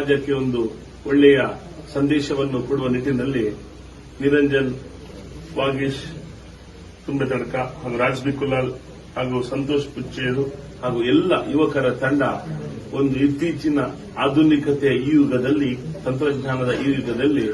ಸಮಾಜಕ್ಕೆ ಒಂದು ಒಳ್ಳೆಯ ಸಂದೇಶವನ್ನು ಕೊಡುವ ನಿಟ್ಟಿನಲ್ಲಿ ನಿರಂಜನ್ ವಾಗೀಶ್ ತುಂಬೆತಡ್ಕ ಹಾಗೂ ರಾಜ್ ಬಿಕುಲಾಲ್ ಹಾಗೂ ಸಂತೋಷ್ ಪುಚ್ಚೇರು ಹಾಗೂ ಎಲ್ಲ ಯುವಕರ ತಂಡ ಒಂದು ಇತ್ತೀಚಿನ ಆಧುನಿಕತೆಯ ಈ ಯುಗದಲ್ಲಿ, ತಂತ್ರಜ್ಞಾನದ ಈ ಯುಗದಲ್ಲಿ